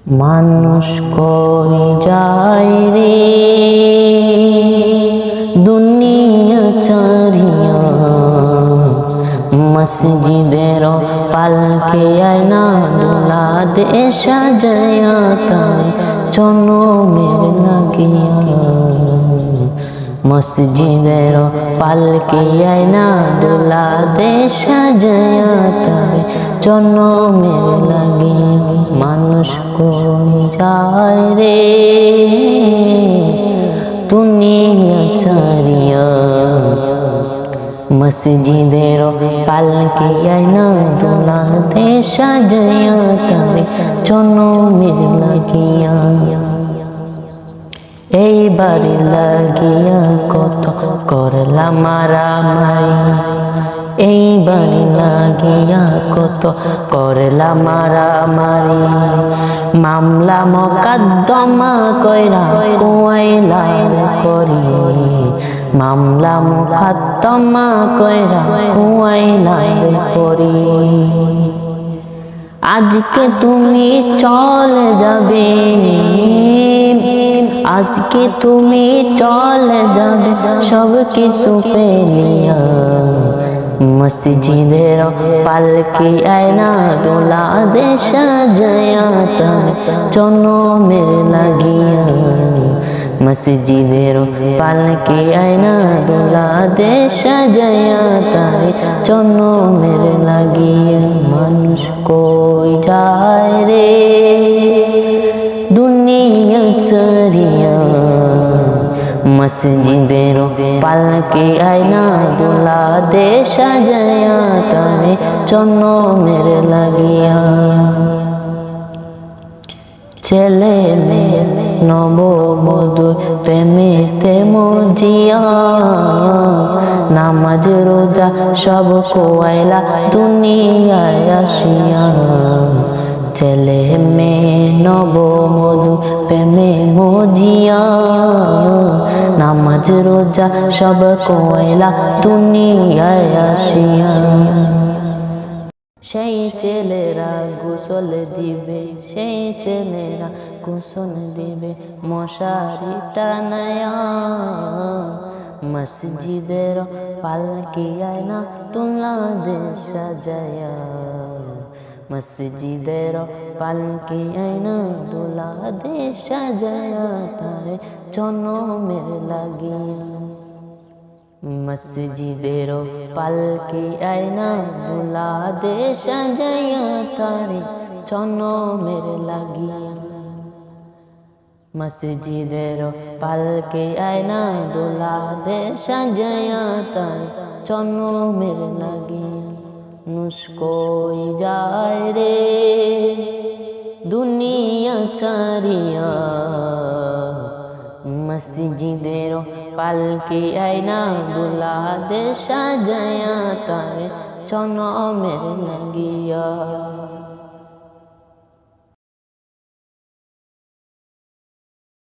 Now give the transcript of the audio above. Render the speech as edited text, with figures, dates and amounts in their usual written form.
মানুষ কই যায় রে দুনিয়া ছাড়িয়া, মসজিদের পালকে আয়না দোলা দে সাজায়া তাই জনমের লাগিয়া। মসজিদের পালকে আয়না দোলা দে সাজায়া তাই জনমের লাগিয়া। মানুষ কই যায় রে দুনিয়া ছাড়িয়া, মসজিদের পালকে আয়না দোলা দে সাজায়া তাই জনমের লাগিয়া। এইবার লাগিয়া কত করলা মারামারি, এইবার লাগিয়া কত করলা মারামারি। মামলা মোকদ্দমা কইরা কুয়াইলা করি, মামলা মোকদ্দমা কইরা কুয়াইলা করি। আজকে তুমি চলে যাবে, আজকে তুমি চলে যাবে সব কিছু ফেলিয়া। মসজিদের পালকি আয়না দোলা দে সাজায়া তাই জনমের লাগিয়া। মসজিদের পালকি আয়না দোলা দে সাজায়া তাই জনমের লাগিয়া। মানুষ কই যায় রে দুনিয়া ছাড়িয়া, মসজিদের পালকে আয়না দোলা দে সাজায়া তাই জনমের লাগিয়া। ছেলে মেয়ে নববধূ প্রেমেতে মজিয়া, নামাজ রোজা সব কোয়াইলা দুনিয়ায় আসিয়া। ছেলে মেয়ে নববধূ প্রেমে মজিয়া, নামাজ রোজা সব কোয়াইলা দুনিয়ায় আসিয়া। সেই ছেলেরা গোসল দিবে, সেই ছেলেরা গোসল দিবে মশারি টানায়া। মসজিদের পালকি আয়না দোলা দে সাজায়া, মসজিদের পালকি আয়না দোলা দে সাজায়া তাই জনমের লাগিয়া। মসজিদের পালকি আয়না দোলা দে সাজায়া তাই জনমের লাগিয়া। মসজিদের পালকি আয়না দোলা দে সাজায়া তাই জনমের লাগিয়া। মানুষ কই যায় রে দুনিয়া ছাড়িয়া, মসজিদের পালকি আয়না দোলা দে সাজায়া তাই জনমের লাগিয়া।